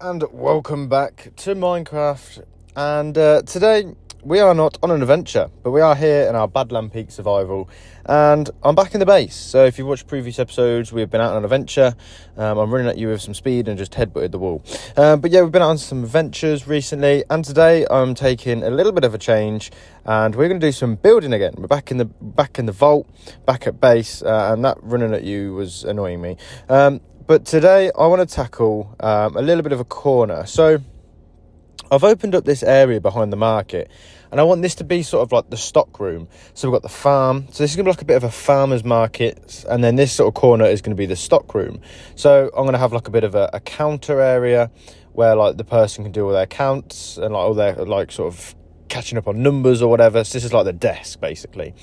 And welcome back to Minecraft. And today we are not on an adventure, but we are here in our Badland Peak survival. And I'm back in the base. So if you've watched previous episodes, we've been out on an adventure. I'm running at you with some speed and just headbutted the wall. But yeah, we've been out on some adventures recently. And today I'm taking a little bit of a change, and we're going to do some building again. We're back in the vault, back at base, and that running at you was annoying me. But today I want to tackle a little bit of a corner. So I've opened up this area behind the market, and I want this to be sort of like the stock room. So we've got the farm. So this is going to be like a bit of a farmer's market, and then this sort of corner is going to be the stock room. So I'm going to have like a bit of a counter area where like the person can do all their counts and like all their like sort of catching up on numbers or whatever. So this is like the desk basically.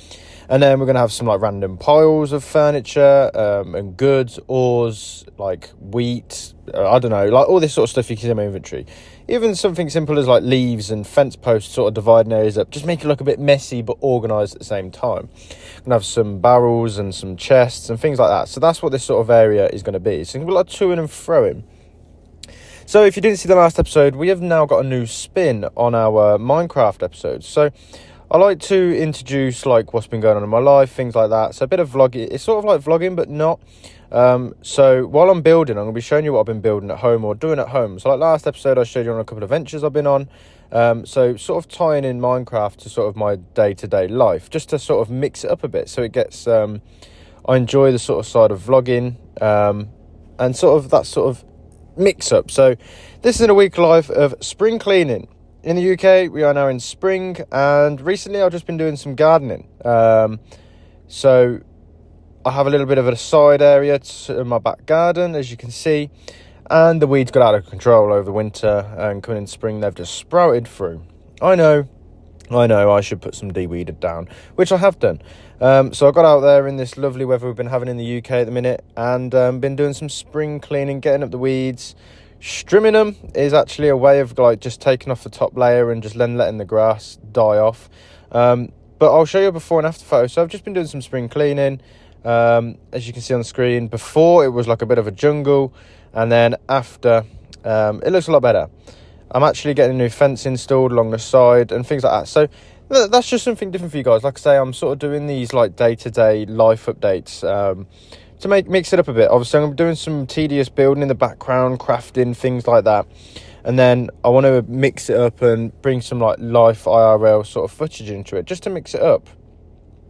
And then we're going to have some like random piles of furniture and goods, ores, like wheat, I don't know, like all this sort of stuff you can see in my inventory. Even something simple as like leaves and fence posts sort of dividing areas up, just make it look a bit messy but organised at the same time. We're going to have some barrels and some chests and things like that. So that's what this sort of area is going to be. So it's going to be like to-ing and fro-ing. So if you didn't see the last episode, we have now got a new spin on our Minecraft episodes. So I like to introduce like what's been going on in my life, things like that. So a bit of vlogging. It's sort of like vlogging, but not. So while I'm building, I'm going to be showing you what I've been building at home or doing at home. So like last episode, I showed you on a couple of adventures I've been on. So sort of tying in Minecraft to sort of my day-to-day life, just to sort of mix it up a bit. So it gets, I enjoy the sort of side of vlogging and sort of that sort of mix up. So this is in a week life of spring cleaning. In the UK, we are now in spring, and recently I've just been doing some gardening. So I have a little bit of a side area to my back garden, as you can see, and the weeds got out of control over the winter, and coming in spring, they've just sprouted through. I know, I should put some de-weeded down, which I have done. So I got out there in this lovely weather we've been having in the UK at the minute, and been doing some spring cleaning, getting up the weeds. Strimming them is actually a way of like just taking off the top layer and just then letting the grass die off. But I'll show you a before and after photo. So I've just been doing some spring cleaning. As you can see on the screen, before it was like a bit of a jungle, and then after it looks a lot better. I'm actually getting a new fence installed along the side and things like that. So that's just something different for you guys. Like I say, I'm sort of doing these like day-to-day life updates to mix it up a bit. Obviously, I'm doing some tedious building in the background, crafting, things like that. And then I want to mix it up and bring some like life IRL sort of footage into it, just to mix it up.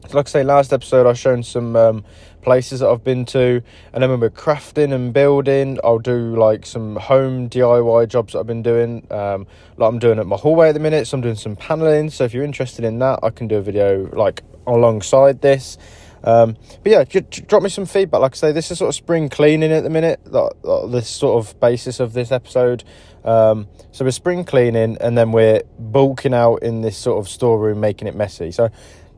So like I say, last episode I've shown some places that I've been to, and then when we're crafting and building, I'll do like some home DIY jobs that I've been doing, like I'm doing at my hallway at the minute. So I'm doing some paneling, so if you're interested in that, I can do a video like alongside this. But yeah, drop me some feedback. Like I say, this is sort of spring cleaning at the minute, this sort of basis of this episode. So we're spring cleaning, and then we're bulking out in this sort of storeroom, making it messy. So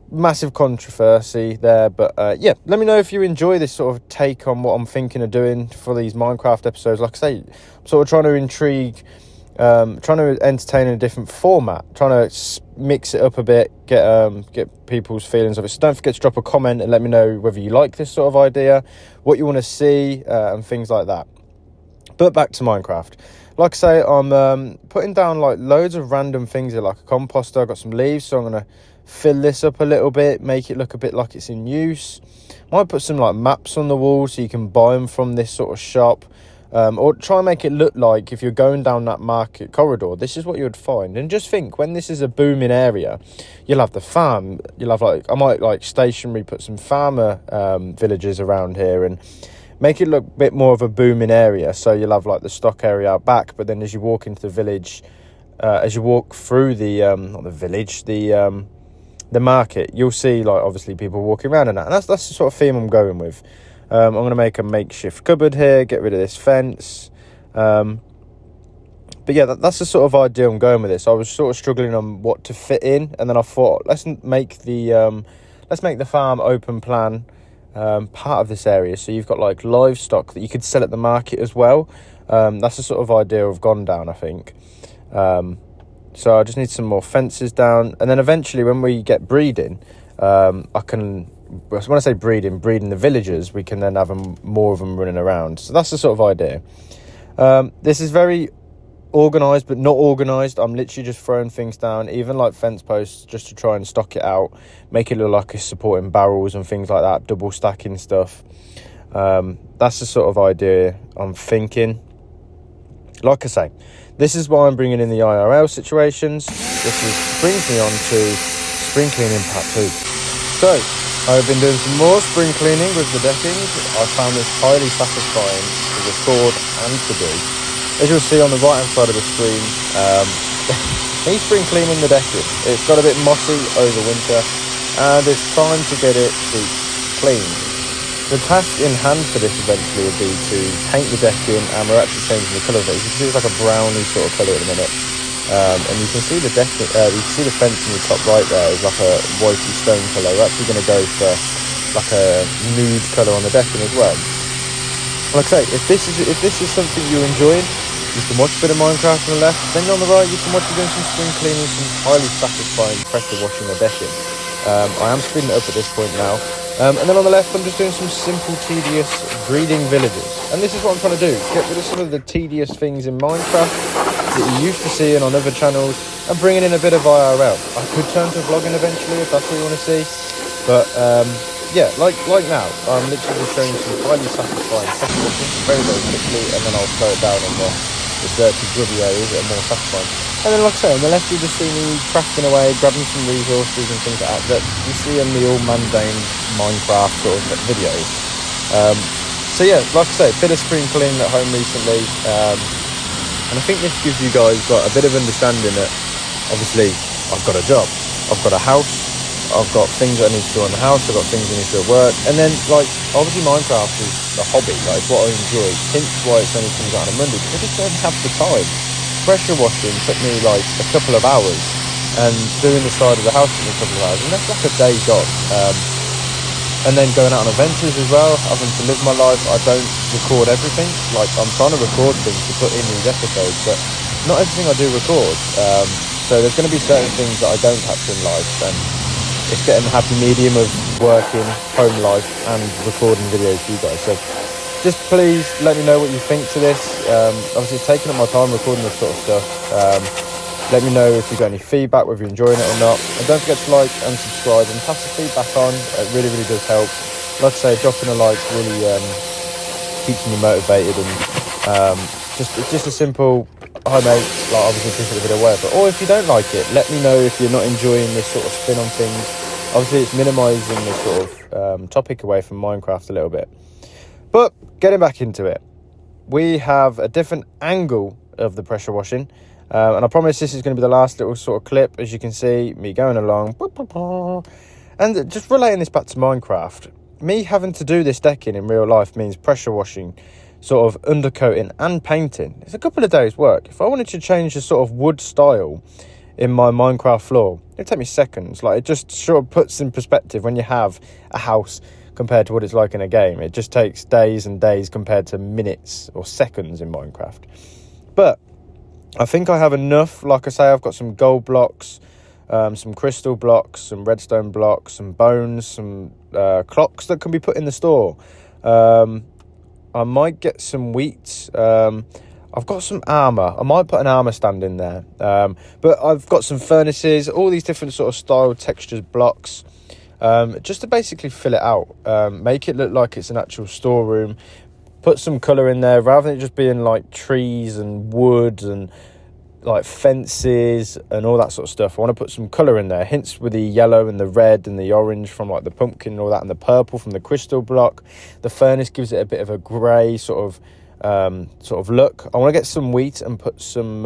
massive controversy there, but yeah, let me know if you enjoy this sort of take on what I'm thinking of doing for these Minecraft episodes. Like I say, I'm sort of trying to intrigue, trying to entertain in a different format, trying to mix it up a bit, get people's feelings of it. So don't forget to drop a comment and let me know whether you like this sort of idea, what you want to see, and things like that. But back to Minecraft. Like I say, I'm putting down like loads of random things here, like a composter. I've got some leaves, so I'm going to fill this up a little bit, make it look a bit like it's in use. Might put some like maps on the wall so you can buy them from this sort of shop. Or try and make it look like if you're going down that market corridor, this is what you would find. And just think, when this is a booming area, you'll have the farm, you'll have like, I might like stationary put some farmer villages around here and make it look a bit more of a booming area. So you'll have like the stock area out back, but then as you walk into the village, as you walk through the not the village, the market, you'll see like obviously people walking around and that. And that's the sort of theme I'm going with. I'm going to make a makeshift cupboard here, get rid of this fence. But yeah, that's the sort of idea I'm going with this. I was sort of struggling on what to fit in, and then I thought, let's make the farm open plan part of this area. So you've got like livestock that you could sell at the market as well. That's the sort of idea I've gone down, I think. So I just need some more fences down, and then eventually when we get breeding, I can. When I say breeding the villagers, we can then have more of them running around. So that's the sort of idea. This is very organised but not organised. I'm literally just throwing things down, even like fence posts, just to try and stock it out, make it look like it's supporting barrels and things like that, double stacking stuff. That's the sort of idea I'm thinking. Like I say, this is why I'm bringing in the IRL situations. Brings me on to spring cleaning part 2. So, I've been doing some more spring cleaning with the deckings. I found this highly satisfying to record and to do. As you'll see on the right hand side of the screen, me spring cleaning the decking. It's got a bit mossy over winter and it's time to get it deep clean. The task in hand for this eventually would be to paint the decking, and we're actually changing the colour of it. You can see it's like a browny sort of colour at the minute. And you can see the decking, you can see the fence in the top right there is like a whitey stone colour. We're actually going to go for like a nude colour on the decking as well. Like I say, if this is something you're enjoying, you can watch a bit of Minecraft on the left. Then on the right, you can watch me doing some spring cleaning, some highly satisfying pressure washing the decking. I am speeding it up at this point now. And then on the left, I'm just doing some simple, tedious breeding villages. And this is what I'm trying to do. Get rid of some of the tedious things in Minecraft that you're used to seeing on other channels and bringing in a bit of IRL. I could turn to vlogging eventually if that's what you want to see. But yeah, like now, I'm literally just showing some highly satisfying pressure washing very, very quickly. And then I'll slow it down on the dirty, grubby areas that are more satisfying. And then, like I say, on the left you just see me crafting away, grabbing some resources and things like that you see in the all mundane Minecraft sort of videos. So yeah, like I say, a bit of spring cleaning at home recently, and I think this gives you guys like a bit of understanding that obviously I've got a job, I've got a house, I've got things that I need to do on the house, I've got things I need to do at work, and then like obviously Minecraft is a hobby, like it's what I enjoy, hence why it's only comes out on a Monday, because I just don't have the time. Pressure washing took me like a couple of hours, and doing the side of the house took me a couple of hours, and that's like a day job. And then going out on adventures as well, having to live my life. I don't record everything, like I'm trying to record things to put in these episodes, but not everything I do record. So there's going to be certain things that I don't capture in life, and it's getting a happy medium of working, home life, and recording videos for you guys. So just please let me know what you think to this. Obviously it's taking up my time recording this sort of stuff. Let me know if you've got any feedback, whether you're enjoying it or not. And don't forget to like and subscribe and pass the feedback on. It really, really does help. Like I say, dropping a like really keeps me motivated, and it's just a simple, hi mate, like obviously appreciate a bit of work. Or if you don't like it, let me know if you're not enjoying this sort of spin on things. Obviously it's minimising the sort of topic away from Minecraft a little bit. But getting back into it, we have a different angle of the pressure washing. And I promise this is going to be the last little sort of clip, as you can see, me going along. And just relating this back to Minecraft, me having to do this decking in real life means pressure washing, sort of undercoating and painting. It's a couple of days' work. If I wanted to change the sort of wood style in my Minecraft floor, it'd take me seconds. Like, it just sort of puts in perspective when you have a house compared to what it's like in a game. It just takes days and days compared to minutes or seconds in Minecraft. But I think I have enough. Like I say, I've got some gold blocks, some crystal blocks, some redstone blocks, some bones, some clocks that can be put in the store. I might get some wheat. I've got some armour. I might put an armour stand in there. But I've got some furnaces, all these different sort of style, textures, blocks, just to basically fill it out. Make it look like it's an actual storeroom. Put some colour in there, rather than it just being like trees and wood and like fences and all that sort of stuff. I want to put some colour in there, hints with the yellow and the red and the orange from like the pumpkin and all that, and the purple from the crystal block. The furnace gives it a bit of a grey sort of look. I want to get some wheat and put some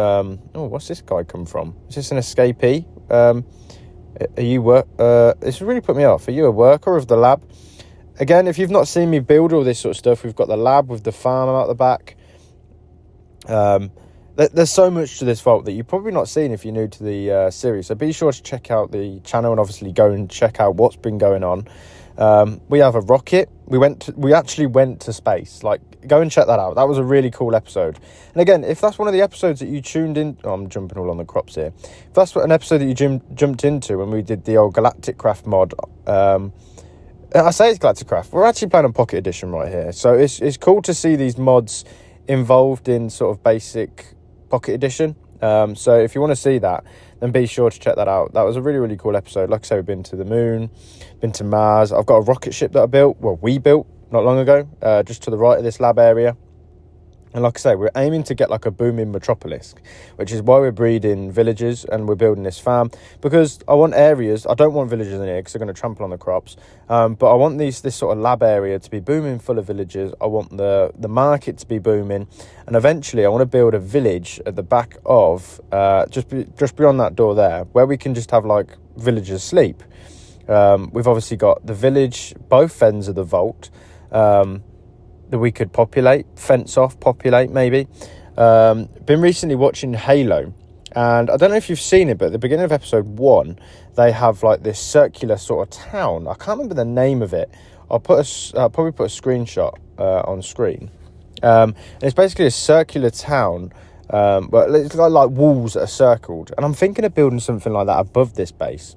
what's this guy come from? Is this an escapee? Are you this really put me off. Are you a worker of the lab? Again, if you've not seen me build all this sort of stuff, we've got the lab with the farm out the back. There's so much to this vault that you've probably not seen if you're new to the series. So be sure to check out the channel and obviously go and check out what's been going on. We have a rocket. We actually went to space. Like, go and check that out. That was a really cool episode. And again, if that's one of the episodes that you tuned in... Oh, I'm jumping all on the crops here. If that's an episode that you jumped into when we did the old Galactic Craft mod... I say it's Galactic Craft. We're actually playing on Pocket Edition right here. So it's cool to see these mods involved in sort of basic Pocket Edition. So if you want to see that, then be sure to check that out. That was a really, really cool episode. Like I say, we've been to the moon, been to Mars. I've got a rocket ship that we built not long ago, just to the right of this lab area. And like I say, we're aiming to get like a booming metropolis, which is why we're breeding villagers and we're building this farm, because I want areas. I don't want villagers in here because they're going to trample on the crops. But I want this sort of lab area to be booming full of villagers. I want the market to be booming. And eventually I want to build a village at the back of, just beyond that door there, where we can just have like villagers sleep. We've obviously got the village, both ends of the vault, that we could fence off, populate maybe. Been recently watching Halo, and I don't know if you've seen it, but at the beginning of episode 1, they have like this circular sort of town. I can't remember the name of it. I'll probably put a screenshot on screen. And it's basically a circular town, but it's got like walls that are circled. And I'm thinking of building something like that above this base.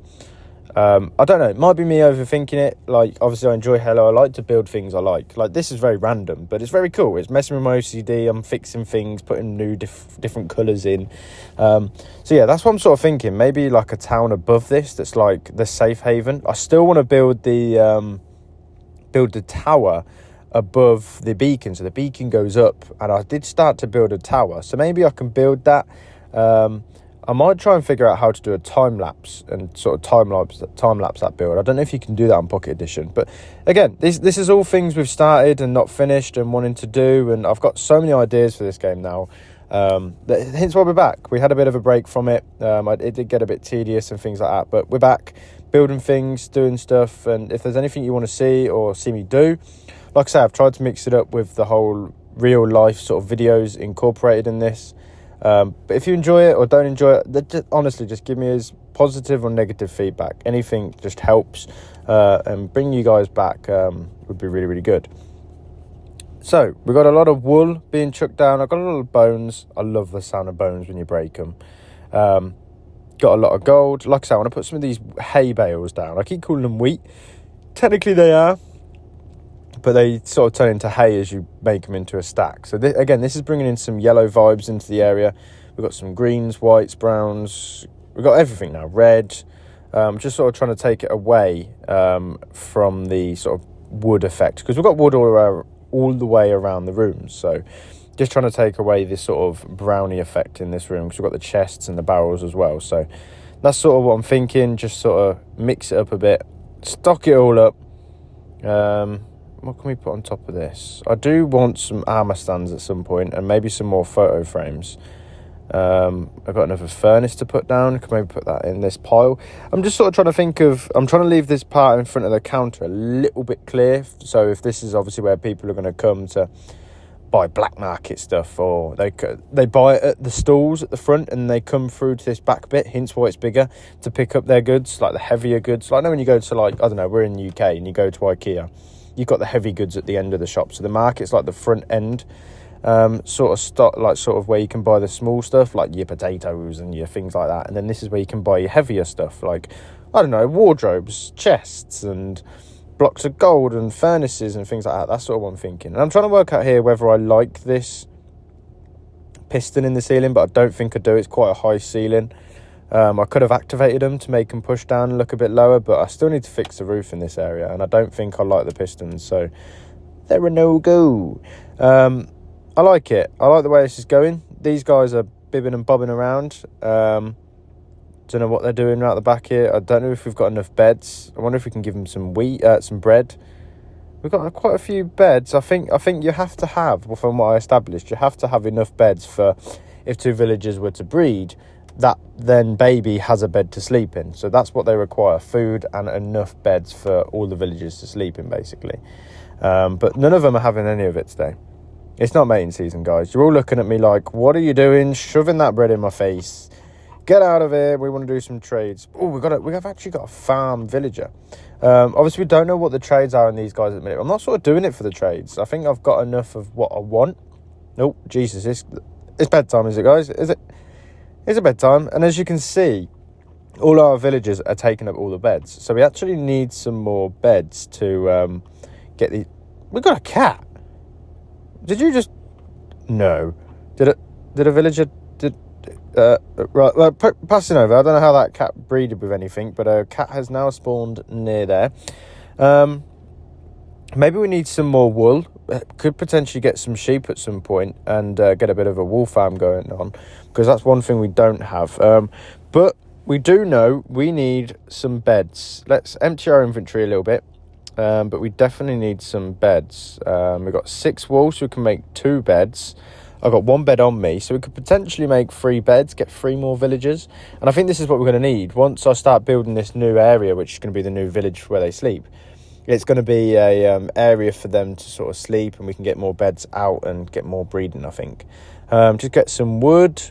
I don't know, it might be me overthinking it. Like, obviously I enjoy Halo, I like to build things I like this is very random, but it's very cool. It's messing with my OCD, I'm fixing things, putting new different colours in, so yeah, that's what I'm sort of thinking. Maybe like a town above this that's like the safe haven. I still want to build the tower above the beacon, so the beacon goes up, and I did start to build a tower, so maybe I can build that. I might try and figure out how to do a time lapse and sort of time lapse that build. I don't know if you can do that on Pocket Edition, but again, this is all things we've started and not finished and wanting to do, and I've got so many ideas for this game now. Hence why we're back. We had a bit of a break from it. It did get a bit tedious and things like that, but we're back building things, doing stuff, and if there's anything you want to see or see me do, like I say, I've tried to mix it up with the whole real life sort of videos incorporated in this. But if you enjoy it or don't enjoy it, honestly, just give me as positive or negative feedback. Anything just helps, and bring you guys back would be really, really good. So, we've got a lot of wool being chucked down. I've got a lot of bones. I love the sound of bones when you break them. Got a lot of gold. Like I said, I want to put some of these hay bales down. I keep calling them wheat. Technically they are, but they sort of turn into hay as you make them into a stack. So again, this is bringing in some yellow vibes into the area. We've got some greens, whites, browns. We've got everything now, red. Just sort of trying to take it away from the sort of wood effect, because we've got wood all the way around the rooms. So just trying to take away this sort of brownie effect in this room, because we've got the chests and the barrels as well. So that's sort of what I'm thinking. Just sort of mix it up a bit, stock it all up. What can we put on top of this? I do want some armour stands at some point, and maybe some more photo frames. I've got another furnace to put down. Can maybe put that in this pile. I'm just sort of trying to think of, I'm trying to leave this part in front of the counter a little bit clear. So if this is obviously where people are going to come to buy black market stuff, or they buy it at the stalls at the front and they come through to this back bit, hence why it's bigger, to pick up their goods, like the heavier goods. Like, I know when you go to, like, I don't know, we're in the UK and you go to IKEA, you've got the heavy goods at the end of the shop. So the market's like the front end, sort of stock, like sort of where you can buy the small stuff, like your potatoes and your things like that. And then this is where you can buy your heavier stuff, like, I don't know, wardrobes, chests and blocks of gold and furnaces and things like that. That's sort of what I'm thinking. And I'm trying to work out here whether I like this piston in the ceiling, but I don't think I do. It's quite a high ceiling. I could have activated them to make them push down and look a bit lower, but I still need to fix the roof in this area, and I don't think I like the pistons, so they're a no-go. I like it. I like the way this is going. These guys are bibbing and bobbing around. Don't know what they're doing right at the back here. I don't know if we've got enough beds. I wonder if we can give them some some bread. We've got quite a few beds. I think you have to have, well, from what I established, you have to have enough beds for, if 2 villagers were to breed, that then baby has a bed to sleep in. So that's what they require, food and enough beds for all the villagers to sleep in, basically. But none of them are having any of it today. It's not mating season, guys. You're all looking at me like, what are you doing? Shoving that bread in my face. Get out of here. We want to do some trades. Oh, we've actually got a farm villager. Obviously, we don't know what the trades are in these guys at the minute. I'm not sort of doing it for the trades. I think I've got enough of what I want. Oh, Jesus. It's bedtime, is it, guys? Is it? It's a bedtime, and as you can see, all our villagers are taking up all the beds. So we actually need some more beds to get the... We've got a cat. Did you just... No. Did a villager... Right, well, passing over, I don't know how that cat breeded with anything, but a cat has now spawned near there. Maybe we need some more wool. Could potentially get some sheep at some point and get a bit of a wool farm going on, because that's one thing we don't have. But we do know we need some beds. Let's empty our inventory a little bit, but we definitely need some beds. We've got 6 wool, so we can make 2 beds. I've got 1 bed on me, so we could potentially make 3 beds, get 3 more villagers. And I think this is what we're going to need. Once I start building this new area, which is going to be the new village where they sleep, it's going to be a area for them to sort of sleep, and we can get more beds out and get more breeding, I think. Just get some wood,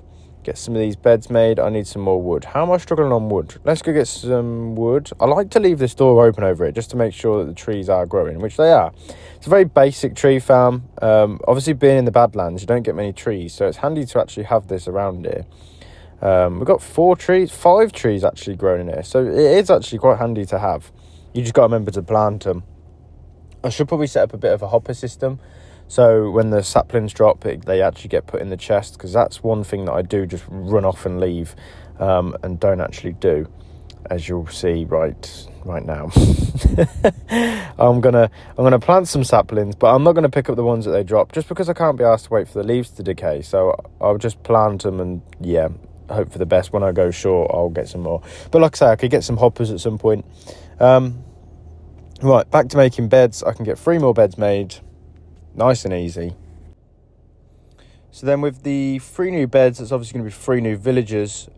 get some of these beds made. I need some more wood. How am I struggling on wood? Let's go get some wood. I like to leave this door open over it just to make sure that the trees are growing, which they are. It's a very basic tree farm. Obviously, being in the Badlands, you don't get many trees, so it's handy to actually have this around here. We've got 5 trees actually growing in here, so it is actually quite handy to have. You just got to remember to plant them. I should probably set up a bit of a hopper system, so when the saplings drop, they actually get put in the chest, because that's one thing that I do just run off and leave, and don't actually do, as you'll see right now. I'm gonna plant some saplings, but I'm not gonna pick up the ones that they drop, just because I can't be asked to wait for the leaves to decay. So I'll just plant them and hope for the best. When I go short, I'll get some more. But like I say, I could get some hoppers at some point. Right, back to making beds. I can get 3 more beds made, nice and easy. So then with the 3 new beds, that's obviously going to be 3 new villagers,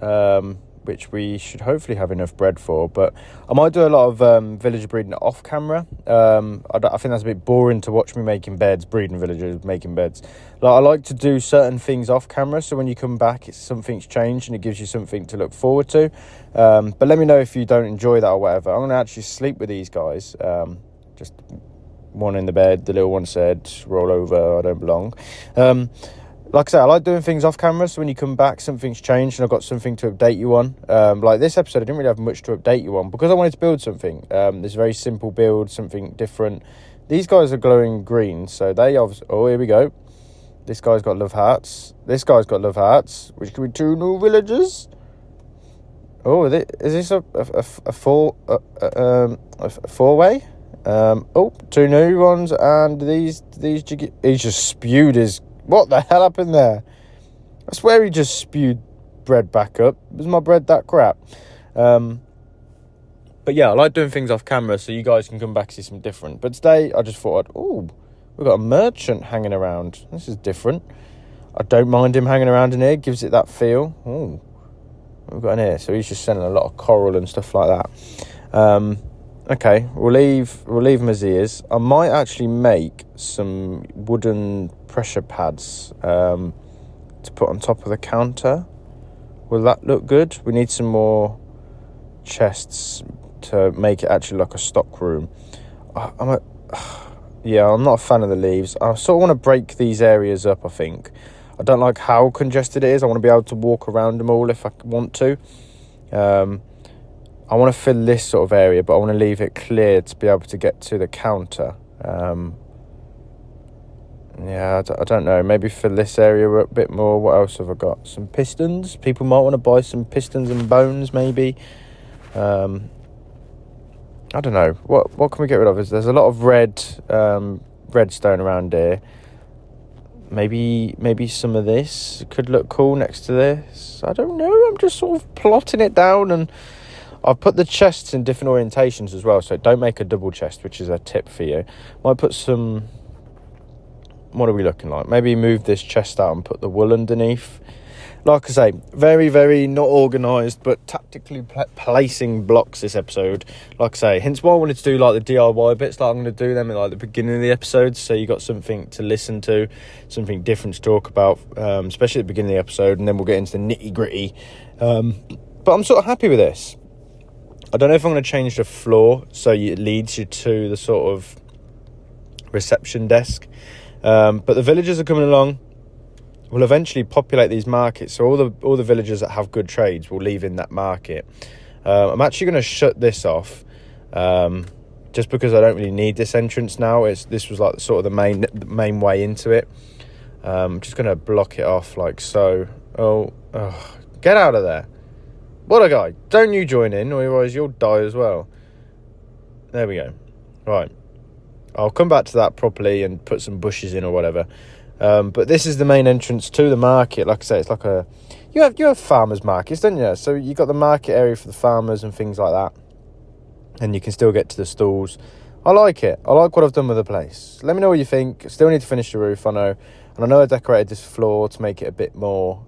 which we should hopefully have enough bread for. But I might do a lot of villager breeding off camera. I think that's a bit boring to watch me making beds, breeding villagers, making beds. I like to do certain things off camera, so when you come back, something's changed and it gives you something to look forward to. But let me know if you don't enjoy that or whatever. I'm going to actually sleep with these guys. Just one in the bed. The little one said, roll over, I don't belong. Like I say, I like doing things off camera, so when you come back, something's changed and I've got something to update you on. Like this episode, I didn't really have much to update you on because I wanted to build something. This very simple build, something different. These guys are glowing green, so they obviously... Oh, here we go. This guy's got love hearts. This guy's got love hearts, which could be 2 new villagers. Oh, is this a four-way? Oh, 2 new ones, and these jiggy... He's just spewed his... What the hell happened there? I swear he just spewed bread back up. Was my bread that crap? But yeah, I like doing things off camera so you guys can come back and see something different. But today, I just thought, we've got a merchant hanging around. This is different. I don't mind him hanging around in here. Gives it that feel. Oh, what have we got in here? So he's just sending a lot of coral and stuff like that. Okay, we'll leave him as he is. I might actually make some wooden pressure pads to put on top of the counter. Will that look good? We need some more chests to make it actually like a stock room. I'm not a fan of the leaves. I sort of want to break these areas up, I think. I don't like how congested it is. I want to be able to walk around them all if I want to. I want to fill this sort of area, but I want to leave it clear to be able to get to the counter. I don't know. Maybe fill this area up a bit more. What else have I got? Some pistons. People might want to buy some pistons and bones, maybe. I don't know. What can we get rid of? There's a lot of redstone around here. Maybe some of this could look cool next to this. I don't know. I'm just sort of plotting it down, and I've put the chests in different orientations as well, so don't make a double chest, which is a tip for you. Might put some... What are we looking like? Maybe move this chest out and put the wool underneath. Like I say, very, very not organised, but tactically placing blocks this episode. Like I say, hence why I wanted to do like the DIY bits. Like I'm going to do them in like the beginning of the episode, so you got something to listen to, something different to talk about, especially at the beginning of the episode, and then we'll get into the nitty gritty. But I'm sort of happy with this. I don't know if I'm going to change the floor so it leads you to the sort of reception desk. But the villagers are coming along. We'll eventually populate these markets, so all the villagers that have good trades will leave in that market. I'm actually going to shut this off, just because I don't really need this entrance now. This was like sort of the main way into it. I'm just going to block it off like so. Get out of there. What a guy. Don't you join in, or otherwise you'll die as well. There we go. Right. I'll come back to that properly and put some bushes in or whatever. But this is the main entrance to the market. Like I say, it's like a... You have farmers markets, don't you? So you got the market area for the farmers and things like that. And you can still get to the stalls. I like it. I like what I've done with the place. Let me know what you think. Still need to finish the roof, I know. And I know I decorated this floor to make it a bit more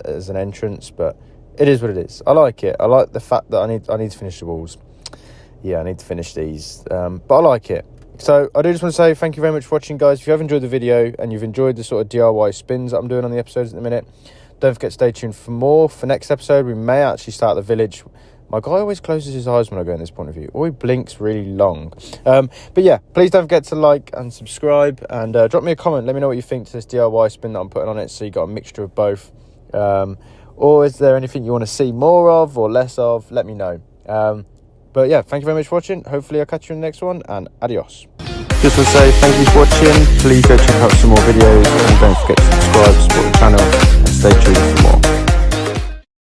as an entrance, but it is what it is. I like it. I like the fact that I need to finish the walls. Yeah, I need to finish these. But I like it. So I do just want to say thank you very much for watching, guys. If you have enjoyed the video and you've enjoyed the sort of DIY spins that I'm doing on the episodes at the minute, don't forget to stay tuned for more. For next episode, we may actually start the village. My guy always closes his eyes when I go in this point of view, or he blinks really long. But yeah, please don't forget to like and subscribe, and drop me a comment. Let me know what you think to this DIY spin that I'm putting on it, so you got a mixture of both. Or is there anything you want to see more of or less of? Let me know. But yeah, thank you very much for watching. Hopefully I'll catch you in the next one, and adios. Just want to say thank you for watching. Please go check out some more videos, and don't forget to subscribe, support the channel, and stay tuned for more.